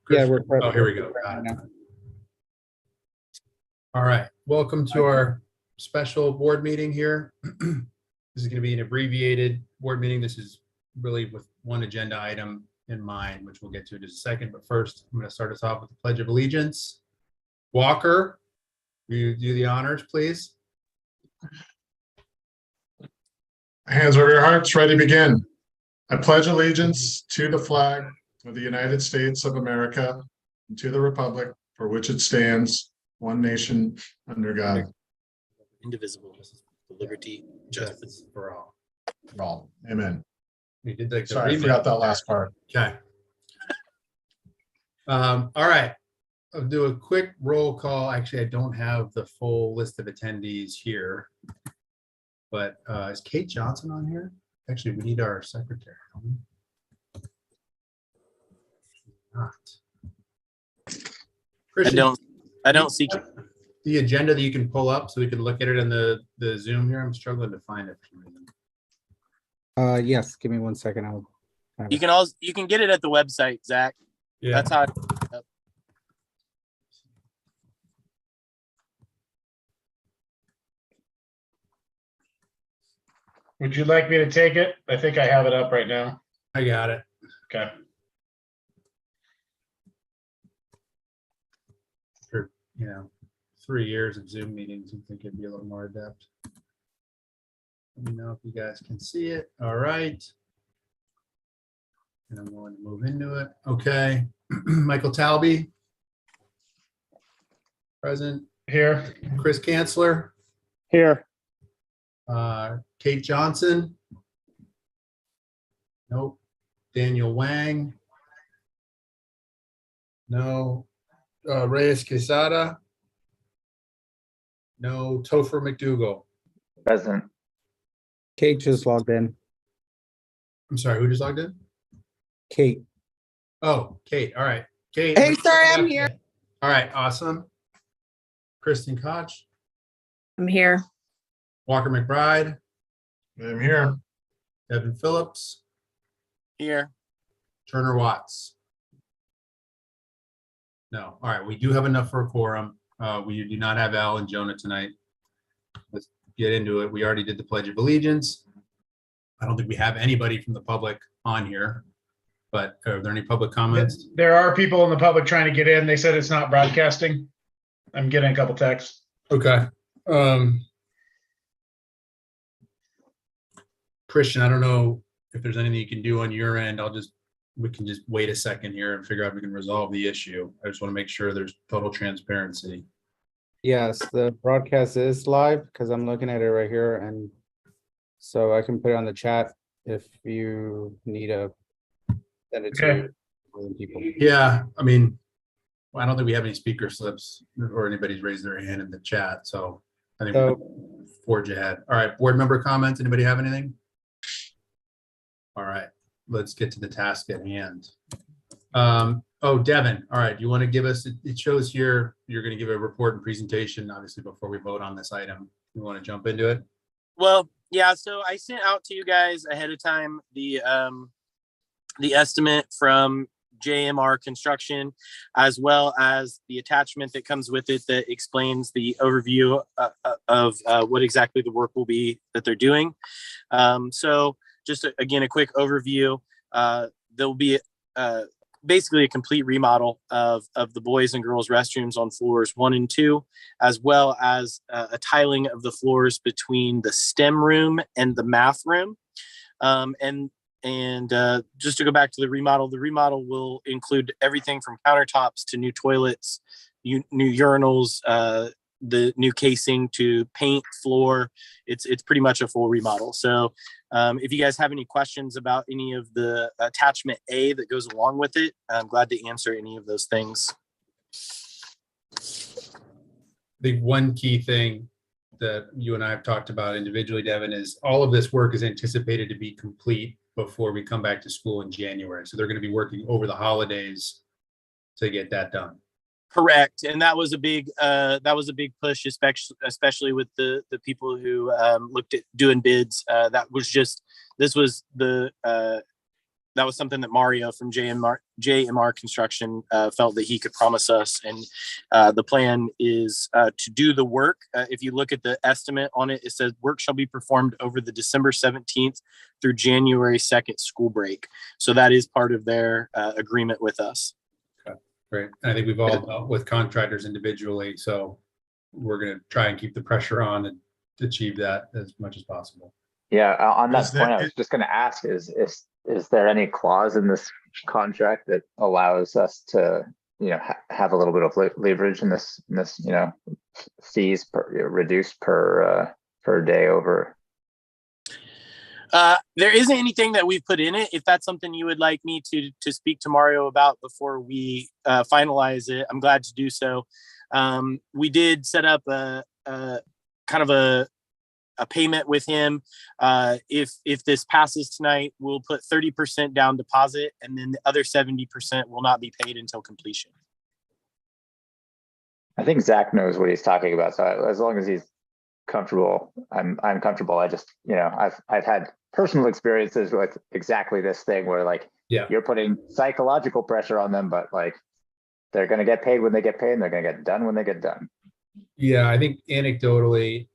Yeah, we're Oh, here we go. Got it. All right. Welcome to our special board meeting here. This is going to be an abbreviated board meeting. This is really with one agenda item in mind, which we'll get to in just a second. But first, I'm going to start us off with the Pledge of Allegiance. Walker, will you do the honors, please? Hands over your hearts, ready, begin. I pledge allegiance to the flag of the United States of America and to the republic for which it stands, one nation, under God. Indivisible, with liberty, justice for all. For all. Amen. We did like Sorry, I forgot that last part. Okay. All right. I'll do a quick roll call. Actually, I don't have the full list of attendees here. But is Kate Johnson on here? Actually, we need our secretary. Not. Christian, I don't see the agenda that you can pull up so we can look at it in the Zoom here. I'm struggling to find it for some reason. Yes, give me 1 second. you can get it at the website, Zach. Yeah. That's how Would you like me to take it? I think I have it up right now. I got it. Okay. For 3 years of Zoom meetings, I think it'd be a little more adept. Let me know if you guys can see it. All right. And I'm going to move into it. Okay. Michael Talby. Present. Here. Chris Kanzler. Here. Kate Johnson. Nope. Daniel Wang. No. Reyes Quesada. No. Topher McDougall. Present. Kate just logged in. I'm sorry, who just logged in? Kate. Oh, Kate. All right. Kate. Hey, sorry, I'm here. All right, awesome. Kristen Koch. I'm here. Walker McBride. I'm here. Evan Phillips. here. Turner Watts. No. All right, we do have enough for a quorum. We do not have Al and Jonah tonight. Let's get into it. We already did the Pledge of Allegiance. I don't think we have anybody from the public on here, but are there any public comments? There are people in the public trying to get in. They said it's not broadcasting. I'm getting a couple texts. Okay. Christian, I don't know if there's anything you can do on your end. We can just wait a second here and figure out if we can resolve the issue. I just want to make sure there's total transparency. Yes, the broadcast is live because I'm looking at it right here, and so I can put it on the chat if you need to send it Okay. to other people. Yeah, I mean, I don't think we have any speaker slips or anybody's raised their hand in the chat, so I think we can forge ahead. All right, board member comments. Anybody have anything? All right, let's get to the task at hand. Oh, Devin, all right, you want to give us, it shows here, you're going to give a report and presentation, obviously, before we vote on this item. You want to jump into it? Well, yeah. So I sent out to you guys ahead of time the estimate from JMR Construction, as well as the attachment that comes with it that explains the overview of what exactly the work will be that they're doing. So just again, a quick overview. There'll be basically a complete remodel of the boys and girls restrooms on floors 1 and 2, as well as a tiling of the floors between the STEM room and the math room. And just to go back to the remodel will include everything from countertops to new toilets, new urinals, the new casing to paint, floor. It's pretty much a full remodel. So if you guys have any questions about any of the attachment A that goes along with it, I'm glad to answer any of those things. The one key thing that you and I have talked about individually, Devin, is all of this work is anticipated to be complete before we come back to school in January. So they're going to be working over the holidays to get that done. Correct, and that was a big push, especially with the people who looked at doing bids. That was that was something that Mario from JMR Construction felt that he could promise us. And the plan is to do the work. If you look at the estimate on it, it says work shall be performed over the December 17th through January 2nd school break. So that is part of their agreement with us. Great. I think we've all dealt with contractors individually, so we're going to try and keep the pressure on and achieve that as much as possible. Yeah, on that Is that point, I was just going to ask: is there any clause in this contract that allows us to, have a little bit of leverage in this, fees reduced per day over? There isn't anything that we've put in it. If that's something you would like me to speak to Mario about before we finalize it, I'm glad to do so. We did set up a kind of a payment with him. If this passes tonight, we'll put 30% down deposit, and then the other 70% will not be paid until completion. I think Zach knows what he's talking about. So as long as he's comfortable, I'm comfortable. I just, I've had personal experiences with exactly this thing where you're putting psychological pressure on them, but they're going to get paid when they get paid, and they're going to get done when they get done. Yeah, I think anecdotally,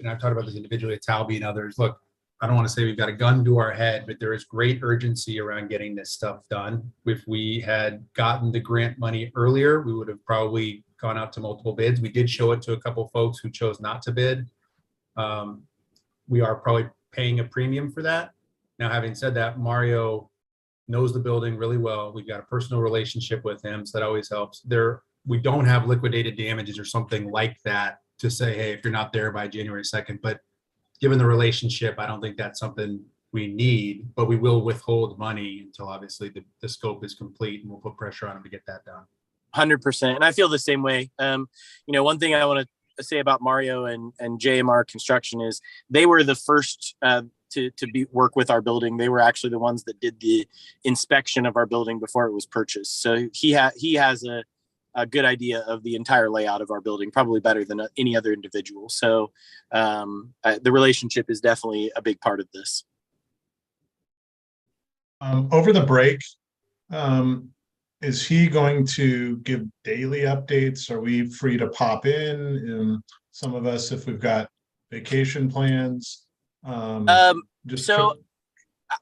I've talked about this individually at Talby and others. Look, I don't want to say we've got a gun to our head, but there is great urgency around getting this stuff done. If we had gotten the grant money earlier, we would have probably gone out to multiple bids. We did show it to a couple folks who chose not to bid. We are probably paying a premium for that. Now, having said that, Mario knows the building really well. We've got a personal relationship with him, so that always helps. We don't have liquidated damages or something like that to say, hey, if you're not there by January 2nd, but given the relationship, I don't think that's something we need, but we will withhold money until obviously the scope is complete, and we'll put pressure on him to get that done. 100%. And I feel the same way. One thing I want to say about Mario and JMR Construction is they were the first to work with our building. They were actually the ones that did the inspection of our building before it was purchased. So he has a good idea of the entire layout of our building, probably better than any other individual. So the relationship is definitely a big part of this. Over the break, is he going to give daily updates? Are we free to pop in? Some of us, if we've got vacation plans.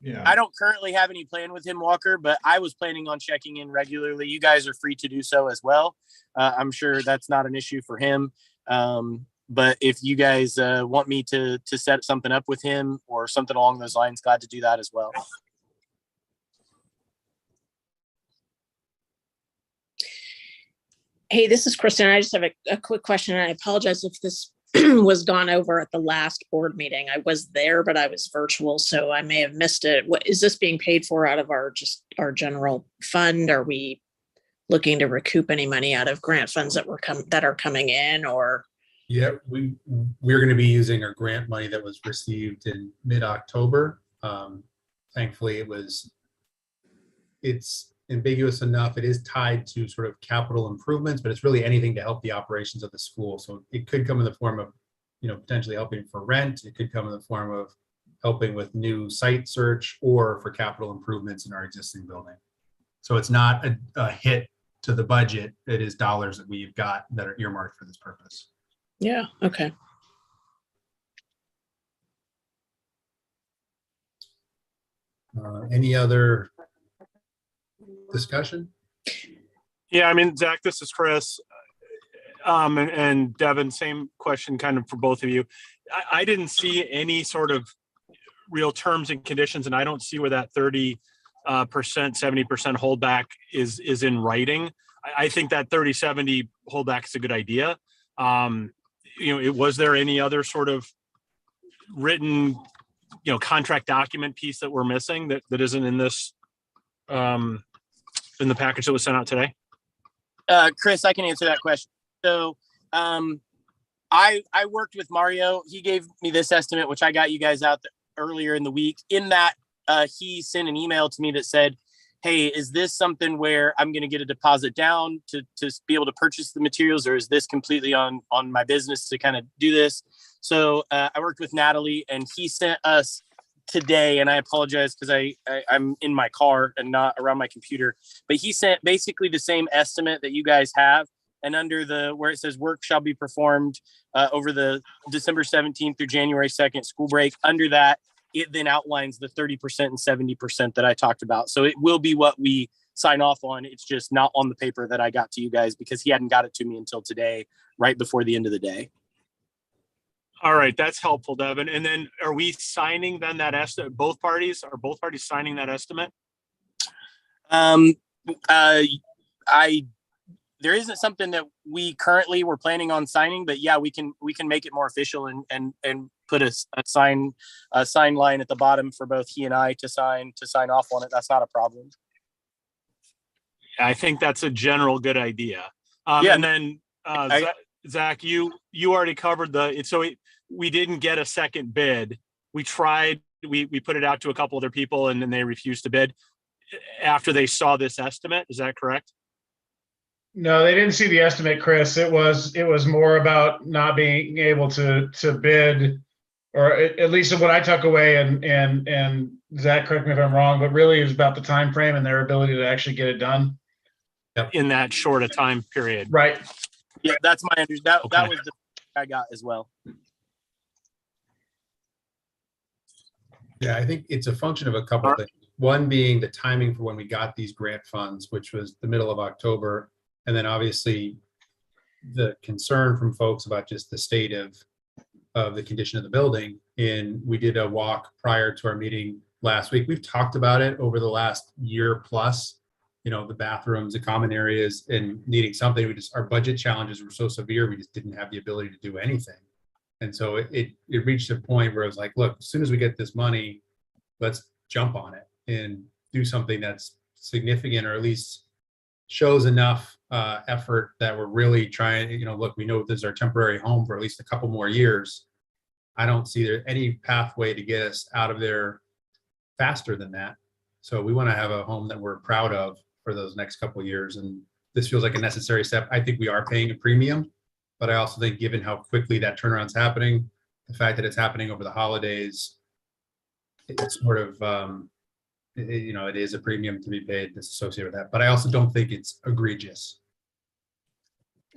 Yeah. I don't currently have any plan with him, Walker, but I was planning on checking in regularly. You guys are free to do so as well. I'm sure that's not an issue for him. But if you guys want me to set something up with him or something along those lines, glad to do that as well. Hey, this is Kristen. I just have a quick question. And I apologize if this was gone over at the last board meeting. I was there, but I was virtual, so I may have missed it. What is this being paid for out of our general fund? Are we looking to recoup any money out of grant funds that are coming in, or? Yeah, we're going to be using our grant money that was received in mid-October. Thankfully, it's ambiguous enough. It is tied to sort of capital improvements, but it's really anything to help the operations of the school. So it could come in the form of, potentially helping for rent. It could come in the form of helping with new site search or for capital improvements in our existing building. So it's not a hit to the budget. It is dollars that we've got that are earmarked for this purpose. Yeah. Okay. Any other discussion? Yeah, Zach, this is Chris. And Devin, same question kind of for both of you. I didn't see any sort of real terms and conditions, and I don't see where that 30%, 70% holdback is in writing. I think that 30-70 holdback is a good idea. Was there any other sort of written, contract document piece that we're missing that isn't in this, in the package that was sent out today? Chris, I can answer that question. So I worked with Mario. He gave me this estimate, which I got you guys out earlier in the week. In that, he sent an email to me that said, hey, is this something where I'm going to get a deposit down to be able to purchase the materials, or is this completely on my business to kind of do this? So I worked with Natalie, and he sent us today, and I apologize because I'm in my car and not around my computer, but he sent basically the same estimate that you guys have. And under the where it says work shall be performed over the December 17th through January 2nd school break, under that, it then outlines the 30% and 70% that I talked about. So it will be what we sign off on. It's just not on the paper that I got to you guys because he hadn't got it to me until today, right before the end of the day. All right, that's helpful, Devin. And then are we signing then that estimate? Both parties signing that estimate? There isn't something that we currently were planning on signing, but yeah, we can make it more official and put a sign line at the bottom for both he and I to sign off on it. That's not a problem. I think that's a general good idea. Yeah. And then Zach, you already covered we didn't get a second bid. We tried, we put it out to a couple other people and then they refused to bid after they saw this estimate. Is that correct? No, they didn't see the estimate, Chris. It was more about not being able to bid, or at least what I took away. And Zach, correct me if I'm wrong, but really it was about the time frame and their ability to actually get it done in that short a time period. Right. Yeah, that's my understanding. Okay. That was the I got as well. Yeah, I think it's a function of a couple of things. One being the timing for when we got these grant funds, which was the middle of October. And then obviously the concern from folks about just the state of the condition of the building. And we did a walk prior to our meeting last week. We've talked about it over the last year plus, the bathrooms, the common areas, and needing something. Our budget challenges were so severe, we just didn't have the ability to do anything. And so it reached a point where it was like, look, as soon as we get this money, let's jump on it and do something that's significant, or at least shows enough effort that we're really trying, look, we know this is our temporary home for at least a couple more years. I don't see there any pathway to get us out of there faster than that. So we want to have a home that we're proud of for those next couple of years. And this feels like a necessary step. I think we are paying a premium, but I also think given how quickly that turnaround's happening, the fact that it's happening over the holidays, it's sort of, it is a premium to be paid that's associated with that. But I also don't think it's egregious.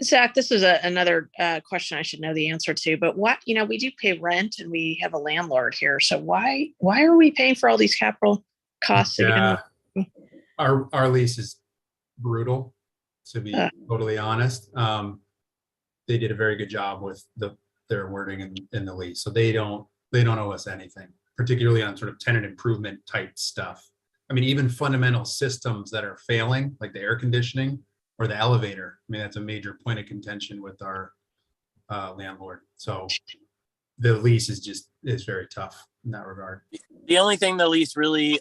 Zach, this is another question I should know the answer to, but we do pay rent and we have a landlord here. So why are we paying for all these capital costs again? Our lease is brutal, to be totally honest. They did a very good job with their wording in the lease. So they don't owe us anything, particularly on sort of tenant improvement type stuff. I mean, even fundamental systems that are failing, like the air conditioning or the elevator. I mean, that's a major point of contention with our landlord. So the lease is very tough in that regard. The only thing the lease really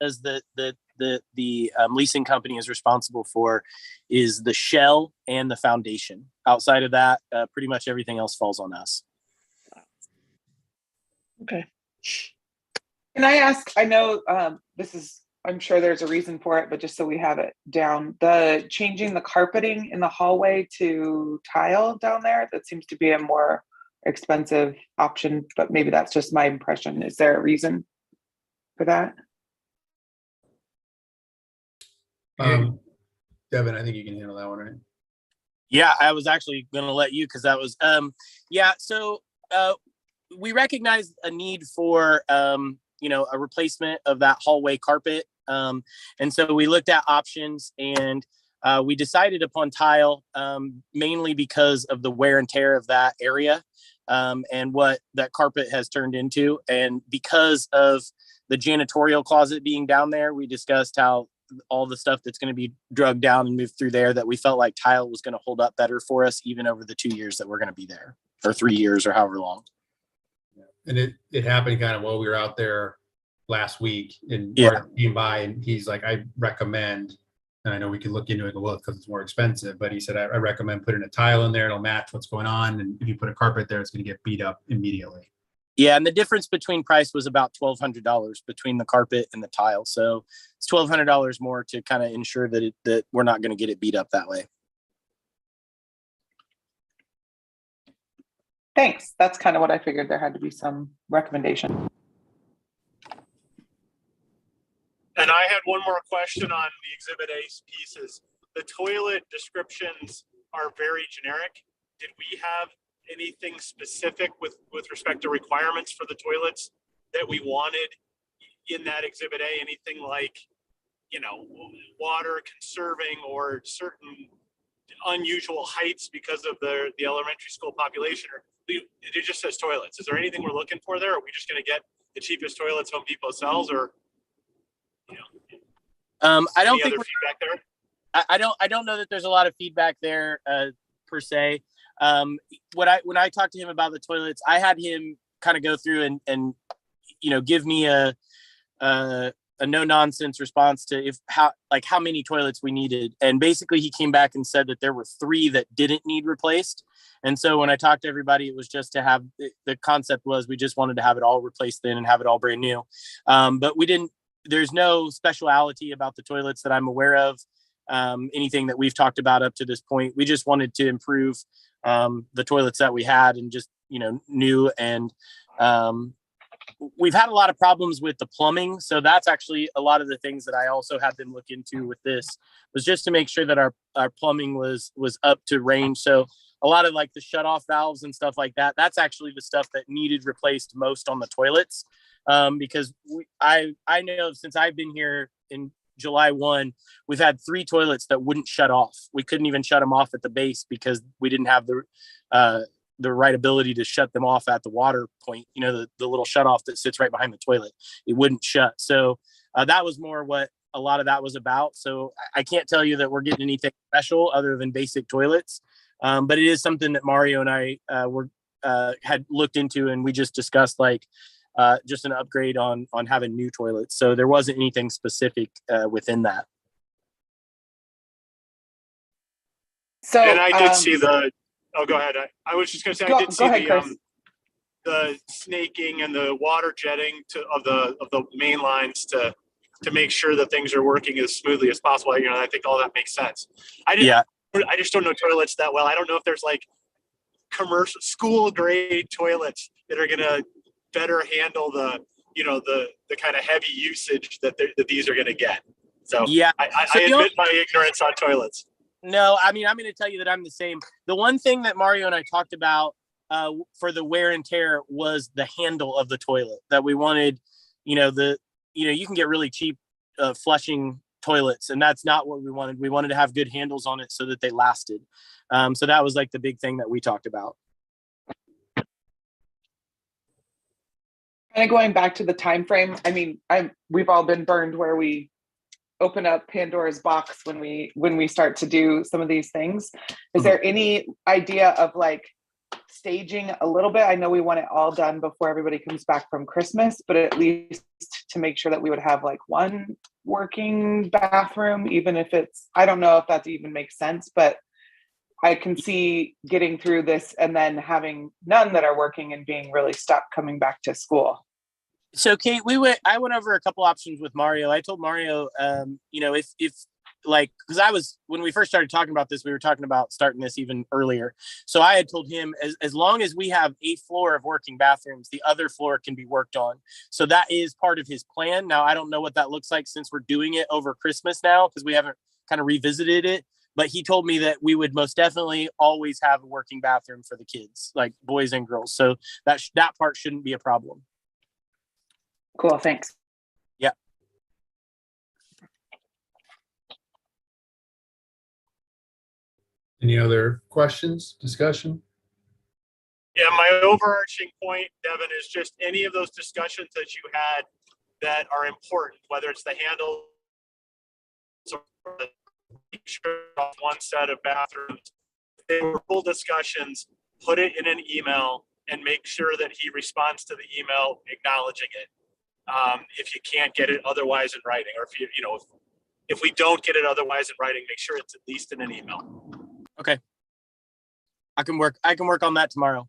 says that the leasing company is responsible for is the shell and the foundation. Outside of that, pretty much everything else falls on us. Okay. Can I ask, I know I'm sure there's a reason for it, but just so we have it down, the changing the carpeting in the hallway to tile down there, that seems to be a more expensive option, but maybe that's just my impression. Is there a reason for that? Devin, I think you can handle that one, right? Yeah, I was actually going to let you, because that was, so we recognize a need for, a replacement of that hallway carpet. And so we looked at options, and we decided upon tile, mainly because of the wear and tear of that area, and what that carpet has turned into. And because of the janitorial closet being down there, we discussed how all the stuff that's going to be drugged down and moved through there, that we felt like tile was going to hold up better for us, even over the 2 years that we're going to be there, or 3 years, or however long. And it happened kind of while we were out there last week, and Yeah. came by, and he's like, I recommend, and I know we can look into it, well, because it's more expensive, but he said, I recommend putting a tile in there. It'll match what's going on. And if you put a carpet there, it's going to get beat up immediately. Yeah, and the difference between price was about $1,200 between the carpet and the tile. So it's $1,200 more to kind of ensure that we're not going to get it beat up that way. Thanks. That's kind of what I figured. There had to be some recommendation. And I had one more question on the Exhibit A pieces. The toilet descriptions are very generic. Did we have anything specific with respect to requirements for the toilets that we wanted in that Exhibit A? Anything like, you know, water conserving or certain unusual heights because of the elementary school population? Or it just says toilets. Is there anything we're looking for there? Are we just going to get the cheapest toilets Home Depot sells, or you know? I don't any think other feedback there. I don't know that there's a lot of feedback there per se. When I talked to him about the toilets, I had him kind of go through and you know, give me a no nonsense response to how many toilets we needed. And basically he came back and said that there were 3 that didn't need replaced. And so when I talked to everybody, it was just to have, the concept was we just wanted to have it all replaced then and have it all brand new. But there's no speciality about the toilets that I'm aware of. Anything that we've talked about up to this point, we just wanted to improve the toilets that we had and just, you know, new. And we've had a lot of problems with the plumbing. So that's actually a lot of the things that I also had them look into with this, was just to make sure that our plumbing was up to range. So a lot of like the shut off valves and stuff like that, that's actually the stuff that needed replaced most on the toilets. Because I know since I've been here in July 1, we've had 3 toilets that wouldn't shut off. We couldn't even shut them off at the base because we didn't have the right ability to shut them off at the water point, you know, the little shut off that sits right behind the toilet. It wouldn't shut. So that was more what a lot of that was about. So I can't tell you that we're getting anything special other than basic toilets. But it is something that Mario and I had looked into, and we just discussed like just an upgrade on having new toilets. So there wasn't anything specific within that. So, and I did see the. Oh, go ahead. I was just going to say I did see the snaking and the water jetting of the main lines to make sure that things are working as smoothly as possible. You know, I think all that makes sense. I just don't know toilets that well. I don't know if there's like commercial school grade toilets that are going to better handle the kind of heavy usage that these are going to get. So yeah, I admit my ignorance on toilets. No, I mean, I'm going to tell you that I'm the same. The one thing that Mario and I talked about for the wear and tear was the handle of the toilet, that we wanted, you can get really cheap flushing toilets, and that's not what we wanted. We wanted to have good handles on it so that they lasted. So that was like the big thing that we talked about. Kind of going back to the time frame. I mean, we've all been burned where we open up Pandora's box when we start to do some of these things. Is there any idea of like staging a little bit? I know we want it all done before everybody comes back from Christmas, but at least to make sure that we would have like one working bathroom, even if I don't know if that even makes sense, but I can see getting through this and then having none that are working and being really stuck coming back to school. So Kate, I went over a couple options with Mario. I told Mario, if like, because when we first started talking about this, we were talking about starting this even earlier. So I had told him, as long as we have a floor of working bathrooms, the other floor can be worked on. So that is part of his plan. Now, I don't know what that looks like since we're doing it over Christmas now, because we haven't kind of revisited it. But he told me that we would most definitely always have a working bathroom for the kids, like boys and girls. So that part shouldn't be a problem. Cool, thanks. Yeah. Any other questions, discussion? Yeah, my overarching point, Devin, is just any of those discussions that you had that are important, whether it's the handle or one set of bathrooms. They were full discussions. Put it in an email and make sure that he responds to the email acknowledging it. If you can't get it otherwise in writing, or if we don't get it otherwise in writing, make sure it's at least in an email. Okay. I can work on that tomorrow.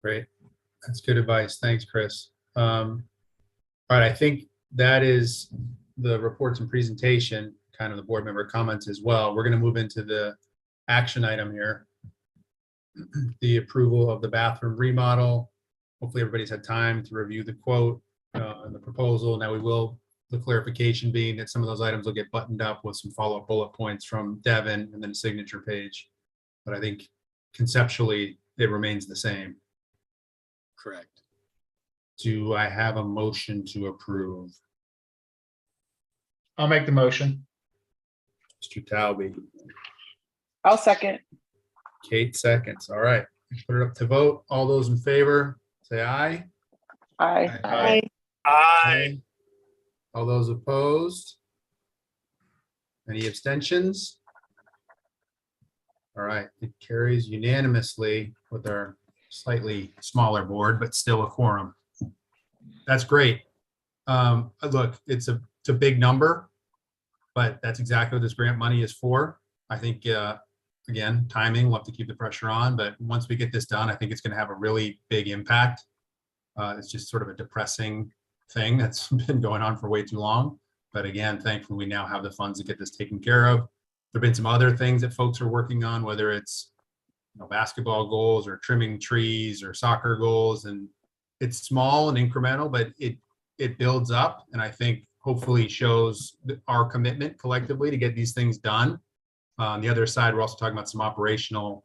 Great. That's good advice. Thanks, Chris. All right. I think that is the reports and presentation, kind of the board member comments as well. We're going to move into the action item here. The approval of the bathroom remodel. hopefully everybody's had time to review the quote and the proposal. Now the clarification being that some of those items will get buttoned up with some follow-up bullet points from Devin and then a signature page. But I think conceptually it remains the same. Correct. Do I have a motion to approve? I'll make the motion. Mr. Talby, I'll second. Kate seconds. All right, put it up to vote. All those in favor, say aye. Aye. Aye. Aye. All those opposed? Any abstentions? All right, it carries unanimously with our slightly smaller board, but still a quorum. That's great. Look, it's a big number, but that's exactly what this grant money is for. I think, again, timing, we'll have to keep the pressure on, but once we get this done, I think it's going to have a really big impact. It's just sort of a depressing thing that's been going on for way too long. But again, thankfully, we now have the funds to get this taken care of. There've been some other things that folks are working on, whether it's basketball goals or trimming trees or soccer goals, and it's small and incremental, but it builds up, and I think hopefully shows our commitment collectively to get these things done. On the other side, we're also talking about some operational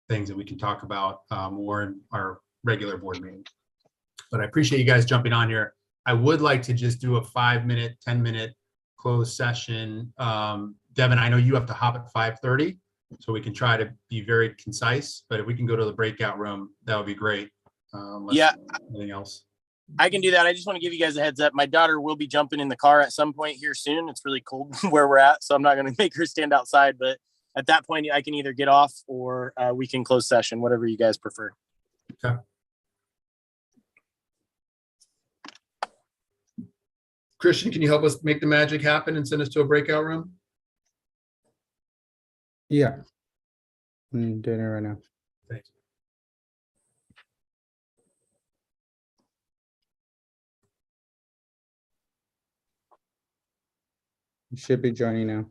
things that we can talk about more in our regular board meeting. But I appreciate you guys jumping on here. I would like to just do a 5-minute, 10-minute closed session. Devin, I know you have to hop at 5:30, so we can try to be very concise, but if we can go to the breakout room, that would be great. Yeah. Anything else? I can do that. I just want to give you guys a heads up. My daughter will be jumping in the car at some point here soon. It's really cold where we're at, so I'm not going to make her stand outside. But at that point, I can either get off or we can close session, whatever you guys prefer. Okay. Christian, can you help us make the magic happen and send us to a breakout room? Yeah. I'm doing it right now. Thanks. You should be joining now.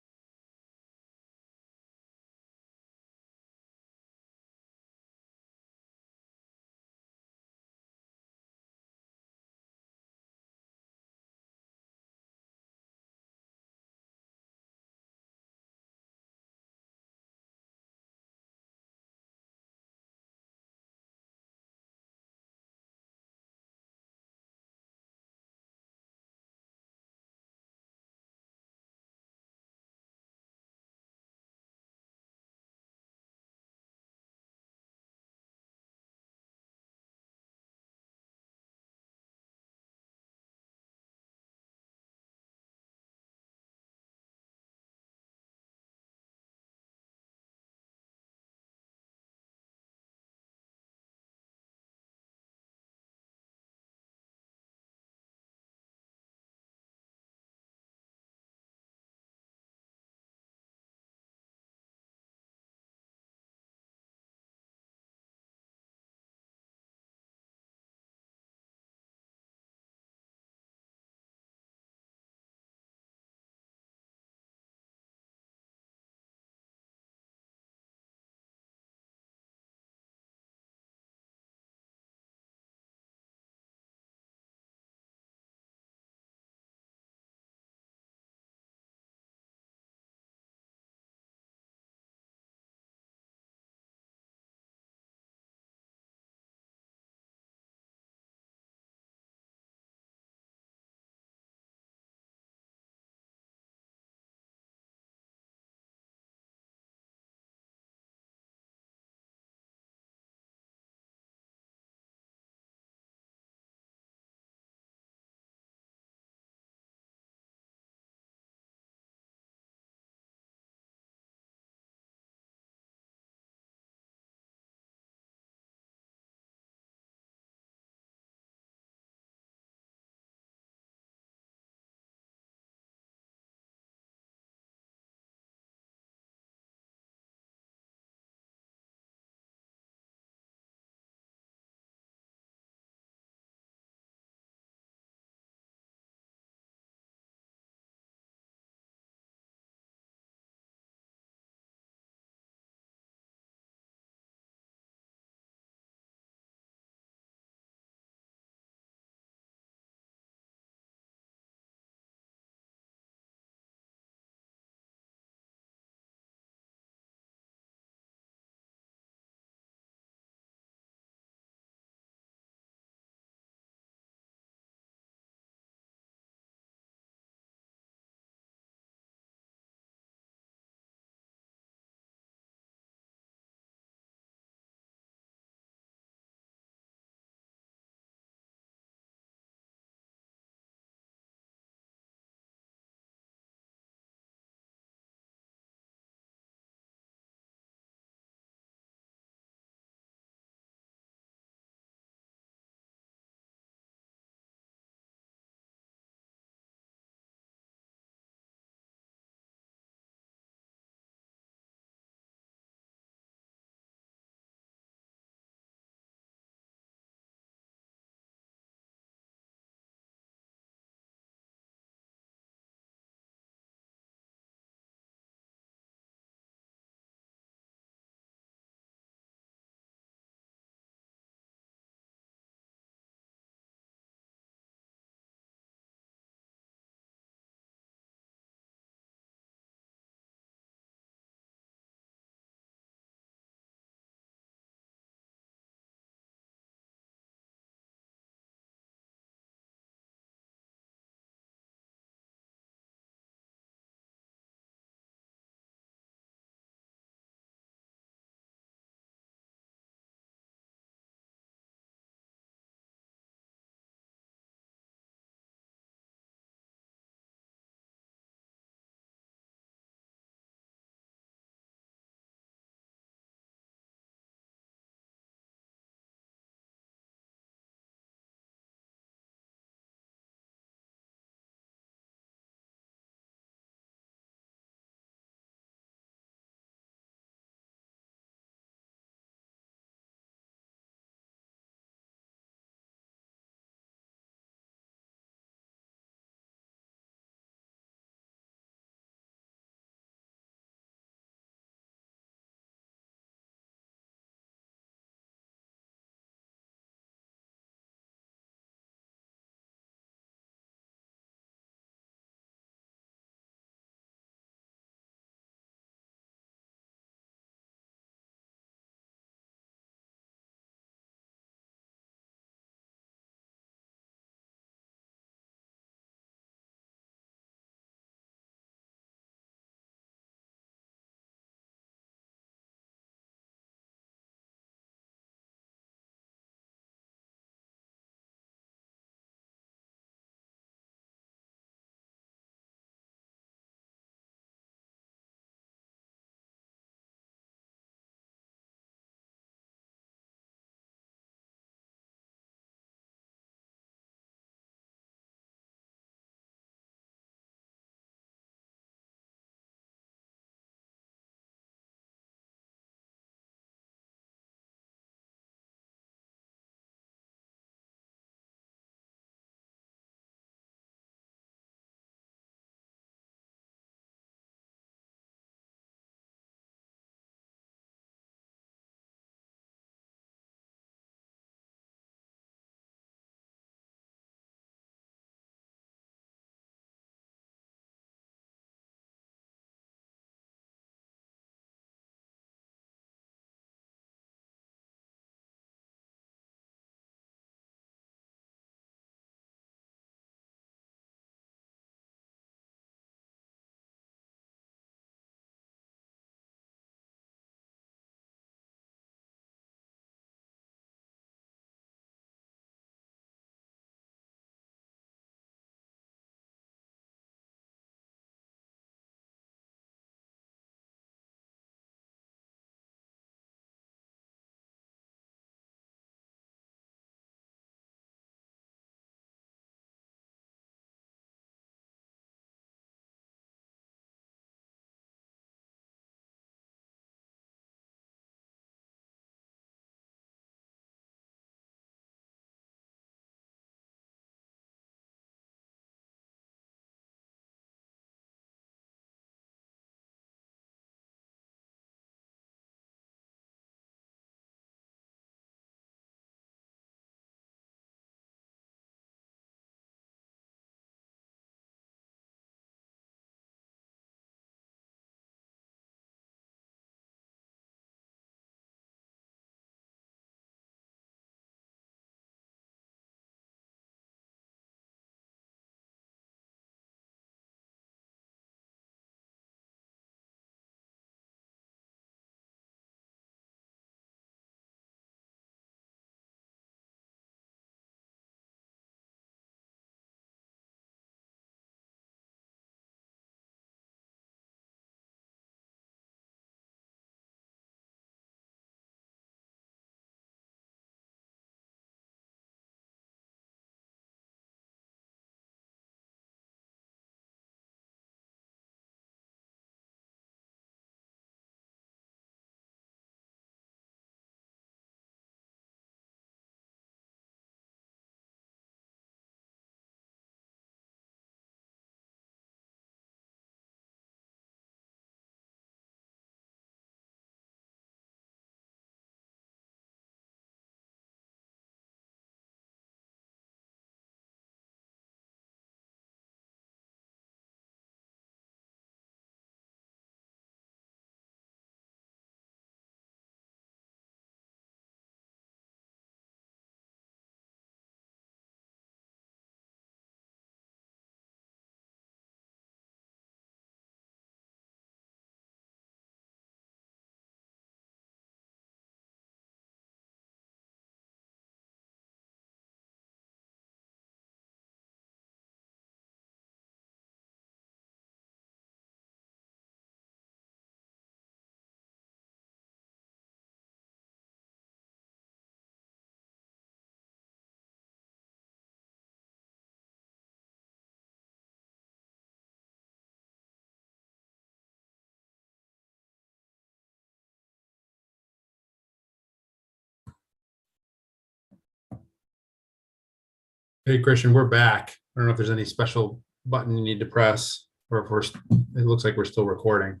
Hey, Christian, we're back. I don't know if there's any special button you need to press, or if it looks like we're still recording.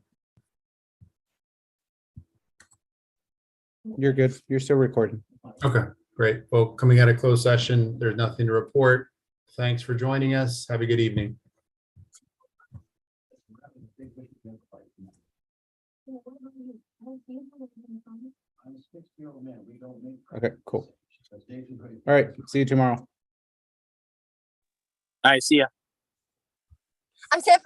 You're good. You're still recording. Okay, great. Well, coming out of closed session, there's nothing to report. Thanks for joining us. Have a good evening. Okay, cool. All right, see you tomorrow. All right, see ya. I'm San